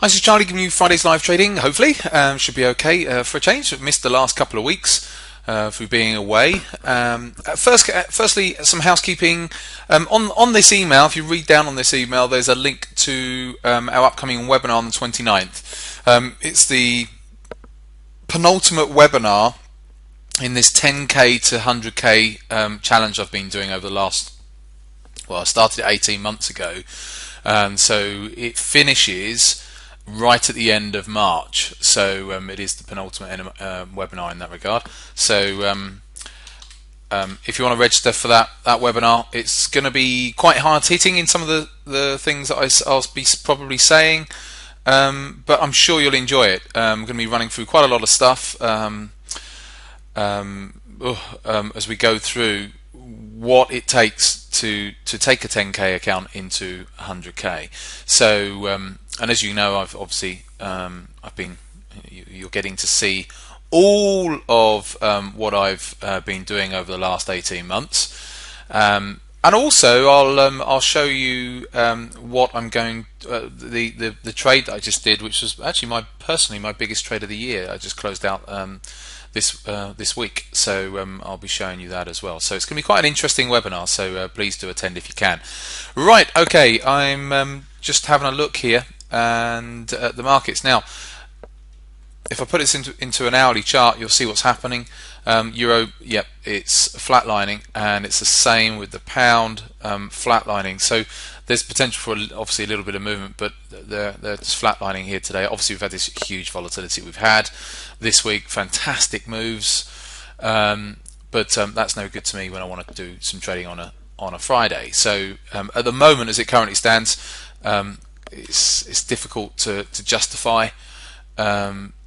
Hi, this is Charlie giving you Friday's live trading. Hopefully, should be okay for a change. I've missed the last couple of weeks through being away. Firstly, some housekeeping. On this email, if you read down on this email, there's a link to our upcoming webinar on the 29th. It's the penultimate webinar in this 10k to 100k challenge I've been doing over the last. Well, I started it 18 months ago, so it finishes right at the end of March, so it is the penultimate webinar in that regard. So if you want to register for that webinar, it's going to be quite hard hitting in some of the things that I'll be probably saying, but I'm sure you'll enjoy it. I'm going to be running through quite a lot of stuff as we go through what it takes to take a 10k account into 100k. So and as you know, I've obviously you're getting to see all of what I've been doing over the last 18 months, and also I'll show you what I'm going the trade that I just did, which was actually personally my biggest trade of the year. I just closed out this week, so I'll be showing you that as well. So it's going to be quite an interesting webinar, so please do attend if you can. Right, okay, I'm just having a look here and at the markets now. If I put this into an hourly chart, you'll see what's happening. Euro, yep, it's flatlining, and it's the same with the pound flatlining. So there's potential for obviously a little bit of movement, but they're just flatlining here today. Obviously, we've had this huge volatility we've had this week, fantastic moves, but that's no good to me when I want to do some trading on a Friday. So at the moment, as it currently stands, it's difficult to justify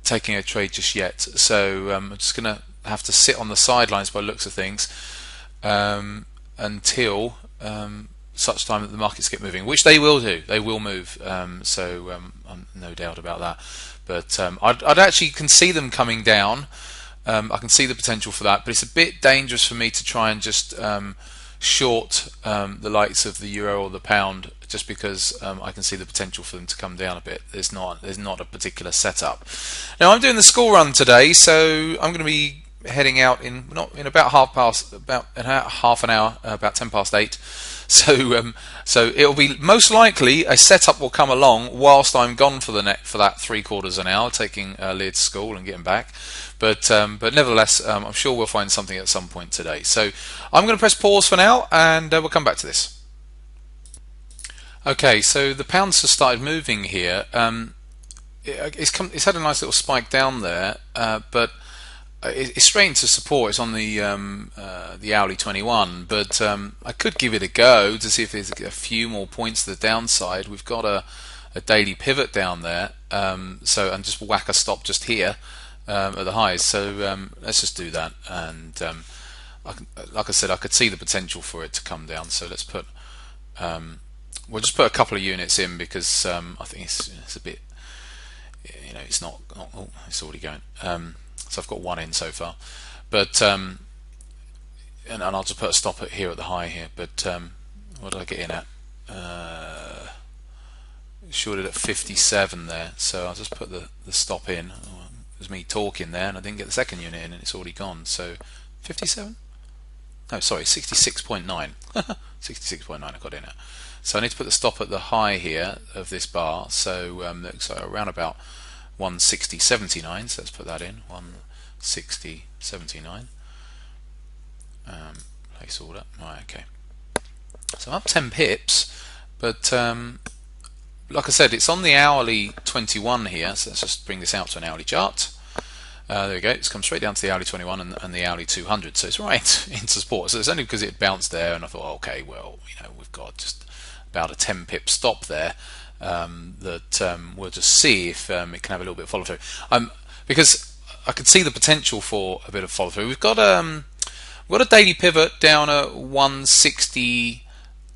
taking a trade just yet. So I'm just going to have to sit on the sidelines by the looks of things until such time that the markets get moving, which they will do. They will move. So I'm no doubt about that. But I'd actually can see them coming down. I can see the potential for that, but it's a bit dangerous for me to try and just short the likes of the euro or the pound, just because I can see the potential for them to come down a bit. There's not a particular setup. Now I'm doing the school run today, so I'm going to be heading out in about half an hour, about 10 past 8. So it'll be most likely a setup will come along whilst I'm gone for that 3/4 an hour, taking Leah to school and getting back. But nevertheless, I'm sure we'll find something at some point today. So I'm going to press pause for now, and we'll come back to this. Okay, so the pounds has started moving here. It's had a nice little spike down there, but it's straight into support. It's on the hourly 21, but I could give it a go to see if there's a few more points to the downside. We've got a daily pivot down there, and just whack a stop just here at the highs. So let's just do that, and like I said, I could see the potential for it to come down. So let's put we'll just put a couple of units in, because I think it's a bit, it's not oh, it's already going. So I've got one in so far, but and I'll just put a stop at here at the high here. But what did I get in at? Shorted at 57 there, so I'll just put the stop in. Oh, it was me talking there, and I didn't get the second unit in, and it's already gone. So 57? No, sorry, 66.9. 66.9 I got in at. So I need to put the stop at the high here of this bar. So looks like around about 160.79. So let's put that in. 160.79. Place order. Right, okay. So I'm up 10 pips, but like I said, it's on the hourly 21 here. So let's just bring this out to an hourly chart. There we go. It's come straight down to the hourly 21 and the hourly 200. So it's right into support. So it's only because it bounced there, and I thought, okay, well, we've got just about a 10 pip stop there. That we'll just see if it can have a little bit of follow through. Because I could see the potential for a bit of follow through. We've got a daily pivot down at 160.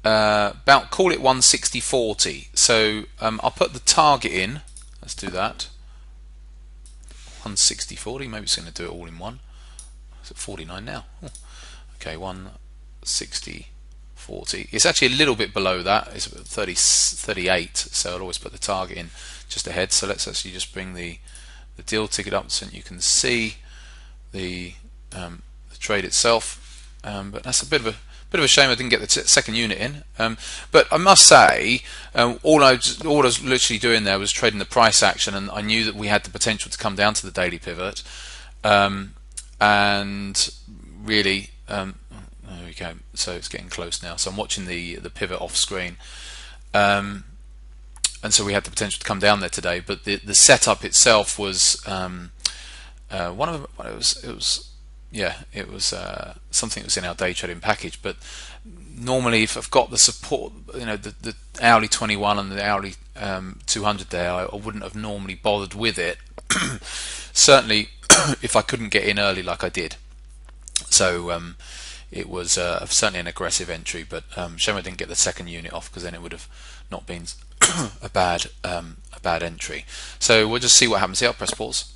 About call it 160.40. So I'll put the target in. Let's do that. 160.40. Maybe it's going to do it all in one. It's at 49 now. Okay, 160.40. It's actually a little bit below that. It's 38. So I'll always put the target in just ahead. So let's actually just bring the deal ticket up so you can see the trade itself. But that's a bit of a shame I didn't get the second unit in. But I must say, all I was literally doing there was trading the price action, and I knew that we had the potential to come down to the daily pivot. And really, there we go. So it's getting close now. So I'm watching the pivot off screen. And so we had the potential to come down there today, but the setup itself was it was something that was in our day trading package. But normally, if I've got the support, the hourly 21 and the hourly 200 there, I wouldn't have normally bothered with it. Certainly, if I couldn't get in early like I did. So it was certainly an aggressive entry, but shame I didn't get the second unit off, because then it would have not been a bad entry. So we'll just see what happens here. I'll press pause.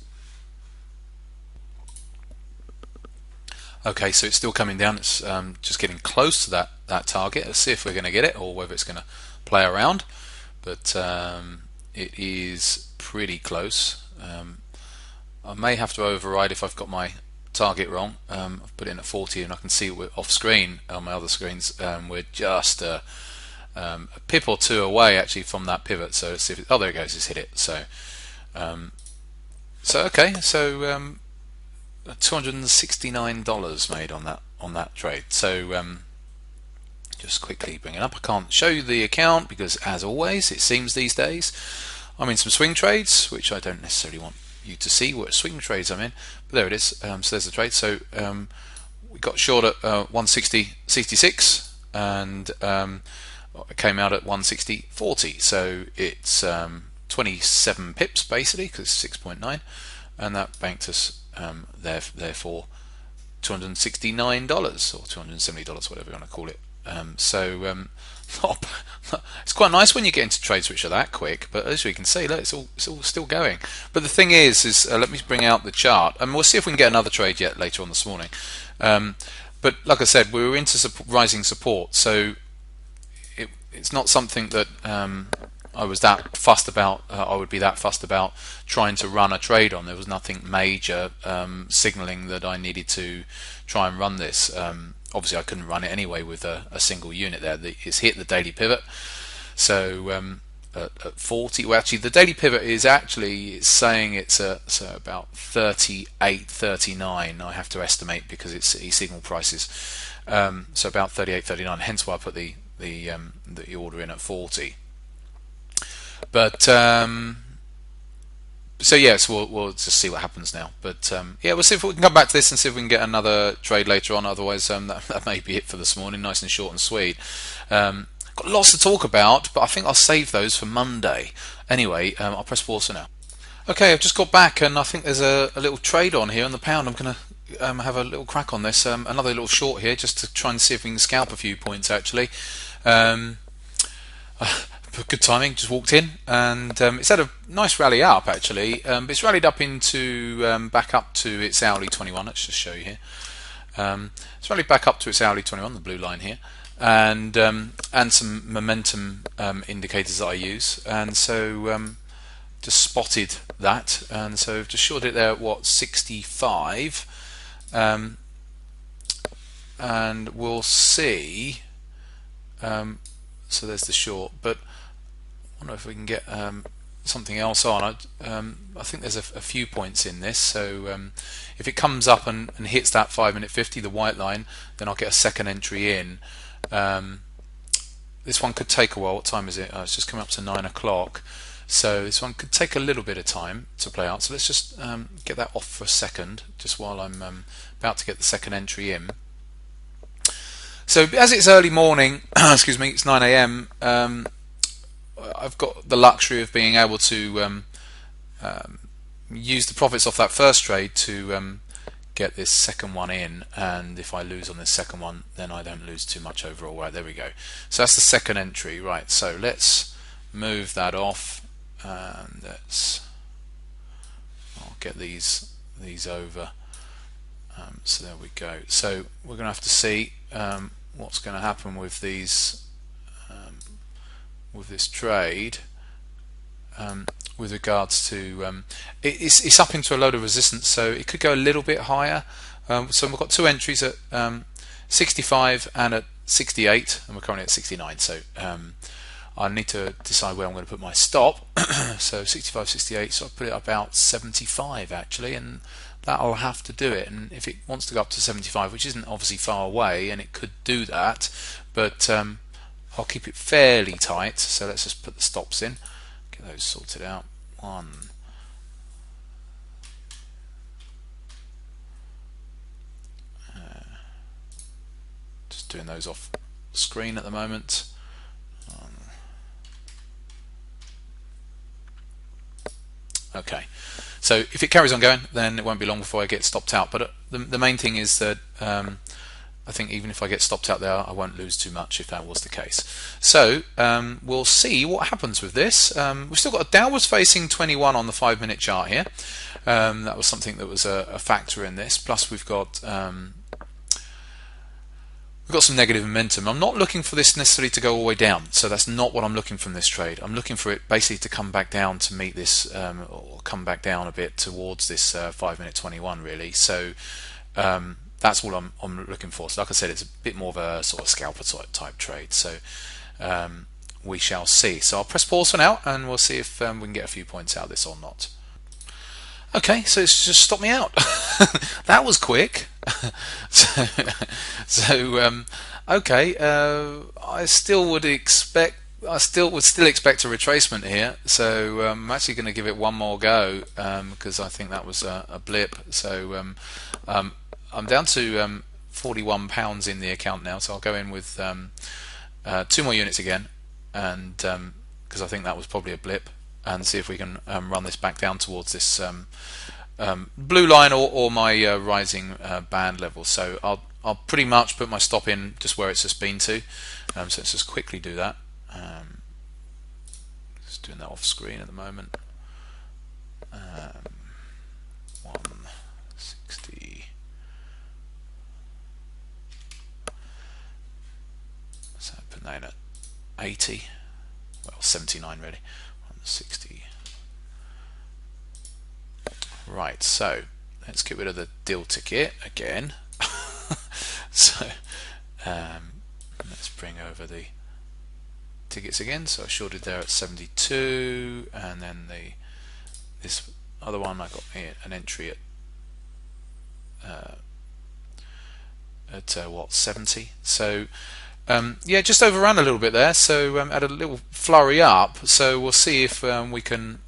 Okay, so it's still coming down. It's just getting close to that target. Let's see if we're going to get it, or whether it's going to play around. But it is pretty close. I may have to override if I've got my target wrong. I've put it in at 40, and I can see we're off screen on my other screens. We're just a pip or two away actually from that pivot. So let's see if there it goes. It's hit it. So okay. So $269 made on that trade. So just quickly bring it up. I can't show you the account because, as always, it seems these days I'm in some swing trades, which I don't necessarily want you to see what swing trades I'm in. But there it is. So there's the trade. So we got short at 160.66, and it came out at 160.40. So it's 27 pips basically, because it's 6.9, and that banked us therefore $269 or $270, whatever you want to call it. It's quite nice when you get into trades which are that quick, but as we can see, look, it's all still going. But the thing is let me bring out the chart, and we'll see if we can get another trade yet later on this morning. But like I said, we were into rising support, so it's not something that I was that fussed about. I would be that fussed about trying to run a trade on. There was nothing major signaling that I needed to try and run this. Obviously, I couldn't run it anyway with a single unit there. It's hit the daily pivot. So at 40, well, actually, the daily pivot is saying it's about 38, 39. I have to estimate because it's e-signal prices. So about 38, 39. Hence why I put the order in at 40. But so yes, we'll just see what happens now. But yeah, we'll see if we can come back to this and see if we can get another trade later on. Otherwise, that may be it for this morning. Nice and short and sweet. Got lots to talk about, but I think I'll save those for Monday. Anyway, I'll press pause for now. Okay, I've just got back, and I think there's a little trade on here on the pound. I'm going to have a little crack on this. Another little short here, just to try and see if we can scalp a few points actually. Good timing, just walked in, and it's had a nice rally up actually. It's rallied up into back up to its hourly 21. Let's just show you here. It's rallied back up to its hourly 21, the blue line here, and some momentum indicators that I use, and so just spotted that, and so just shorted it there at what, 65, and we'll see. So there's the short, but I wonder if we can get something else on. I think there's a few points in this, so if it comes up and hits that 5-minute 50, the white line, then I'll get a second entry in. This one could take a while. What time is it? It's just coming up to 9 o'clock, so this one could take a little bit of time to play out. So let's just get that off for a second, just while I'm about to get the second entry in. So as it's early morning, excuse me, it's 9 a.m. I've got the luxury of being able to use the profits off that first trade to get this second one in, and if I lose on this second one, then I don't lose too much overall. Right, there we go. So that's the second entry. Right, so let's move that off, and I'll get these over. So there we go. So we're going to have to see what's going to happen with these with this trade. with regards to it's up into a load of resistance, so it could go a little bit higher. So we've got two entries at 65 and at 68, and we're currently at 69. So I need to decide where I'm going to put my stop. So 65, 68. So I put it about 75 actually, and that'll have to do it. And if it wants to go up to 75, which isn't obviously far away, and it could do that, but I'll keep it fairly tight. So let's just put the stops in, get those sorted out. One, just doing those off screen at the moment. Okay, so if it carries on going, then it won't be long before I get stopped out. But the main thing is that I think even if I get stopped out there, I won't lose too much if that was the case. So we'll see what happens with this. We've still got a downwards facing 21 on the 5-minute chart here. That was something that was a factor in this. Plus we've got some negative momentum. I'm not looking for this necessarily to go all the way down, so that's not what I'm looking from this trade. I'm looking for it basically to come back down to meet this, or come back down a bit towards this 5-minute 21 really. So that's all I'm looking for. So like I said, it's a bit more of a sort of scalper type trade. So we shall see. So I'll press pause for now, and we'll see if we can get a few points out of this or not. Okay, so it's just stopped me out. That was quick. Okay, I still would expect a retracement here. So I'm actually going to give it one more go because I think that was a blip. So I'm down to £41 in the account now. So I'll go in with 2 more units again, and because I think that was probably a blip, and see if we can run this back down towards this blue line or my rising band level. So I'll pretty much put my stop in just where it's just been to. So let's just quickly do that. Just doing that off screen at the moment. 160. So put that in at 80. Well, 79 really. 160. Right, so let's get rid of the deal ticket again. So let's bring over the tickets again. So I shorted there at 72, and then this other one I got an entry at what, 70. So yeah, just overran a little bit there, so had a little flurry up. So we'll see if we can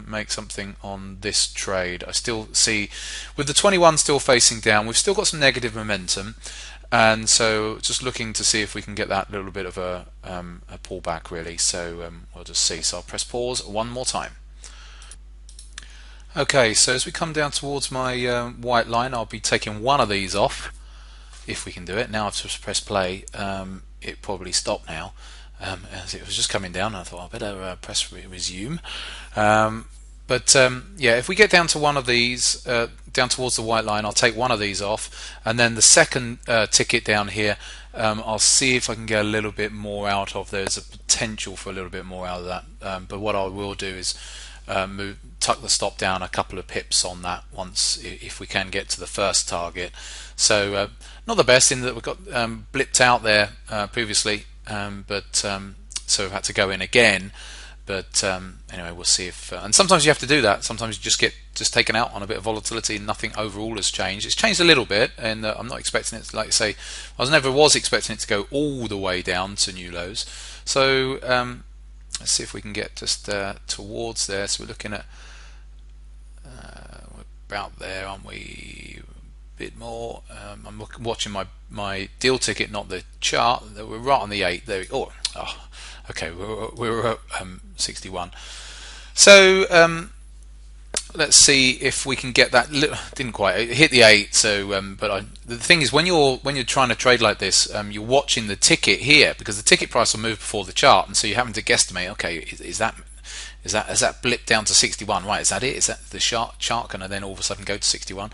make something on this trade. I still see, with the 21 still facing down, we've still got some negative momentum, and so just looking to see if we can get that little bit of a pullback really. So we'll just see. So I'll press pause one more time. Okay, so as we come down towards my white line, I'll be taking one of these off, if we can do it. Now I've just pressed play. It probably stopped now, as it was just coming down. I thought I better press resume. But yeah, if we get down to one of these, down towards the white line, I'll take one of these off, and then the second ticket down here, I'll see if I can get a little bit more out of. There's a potential for a little bit more out of that, but what I will do is tuck the stop down a couple of pips on that once, if we can get to the first target. So not the best in that we've got blipped out there previously, but so we've had to go in again. But anyway, we'll see if and sometimes you have to do that. Sometimes you just get taken out on a bit of volatility, and nothing overall has changed. It's changed a little bit, and I'm not expecting it, like I say, I never was expecting it to go all the way down to new lows. So let's see if we can get just towards there. So we're looking at we're about there, aren't we? A bit more. I'm watching my deal ticket, not the chart. We're right on the 8 there. Oh, okay, we're at 61. So let's see if we can get that. Didn't quite hit the 8. So, but the thing is, when you're trying to trade like this, you're watching the ticket here, because the ticket price will move before the chart, and so you're having to guesstimate. Okay, is that Is that blip down to 61? Right, is that it? Is that the chart going to then all of a sudden go to 61?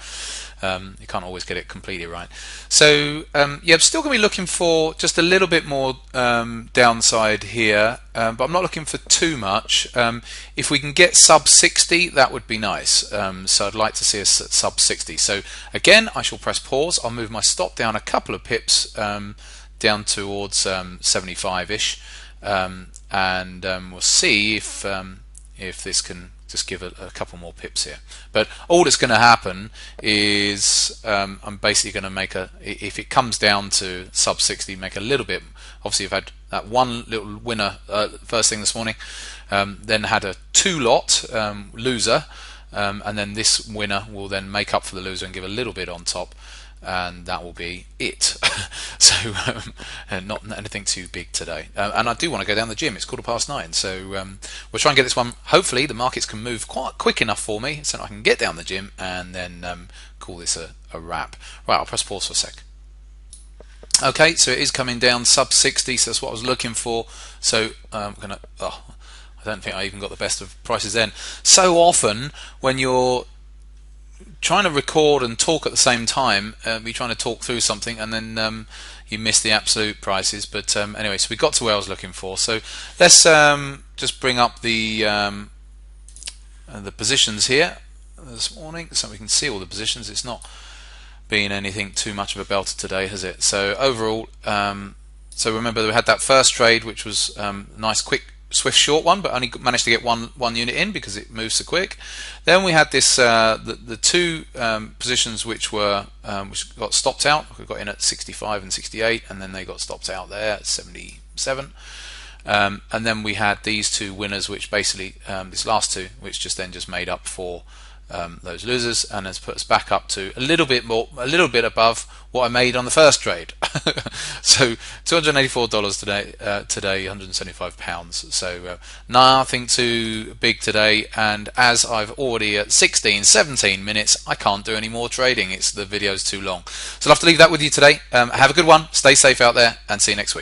You can't always get it completely right. So yeah, I'm still going to be looking for just a little bit more downside here, but I'm not looking for too much. If we can get sub 60, that would be nice. So I'd like to see us at sub 60. So again, I shall press pause. I'll move my stop down a couple of pips down towards 75-ish. And we'll see if this can just give a couple more pips here. But all that's going to happen is I'm basically going to make if it comes down to sub 60, make a little bit. Obviously, I've had that one little winner first thing this morning, then had a 2-lot loser, and then this winner will then make up for the loser and give a little bit on top. And that will be it. So not anything too big today, and I do want to go down the gym. It's 9:15, so we'll try and get this one. Hopefully the markets can move quite quick enough for me so I can get down the gym and then call this a wrap. Right, I'll press pause for a sec. Okay, so it is coming down sub 60, so that's what I was looking for. So I'm gonna I don't think I even got the best of prices then. So often when you're trying to record and talk at the same time, you're trying to talk through something and then you miss the absolute prices. But anyway, so we got to where I was looking for. So let's just bring up the positions here this morning so we can see all the positions. It's not been anything too much of a belter today, has it? So overall, so remember we had that first trade, which was nice, quick, swift short one, but only managed to get one unit in because it moves so quick. Then we had this the two positions which got stopped out. We got in at 65 and 68, and then they got stopped out there at 77. And then we had these two winners, which basically these last two, which just made up for those losers, and has put us back up to a little bit above what I made on the first trade. So $284 today, £175. So nothing too big today, and as I've already at 17 minutes, I can't do any more trading. The video's too long. So I'll have to leave that with you today. Have a good one, stay safe out there, and see you next week.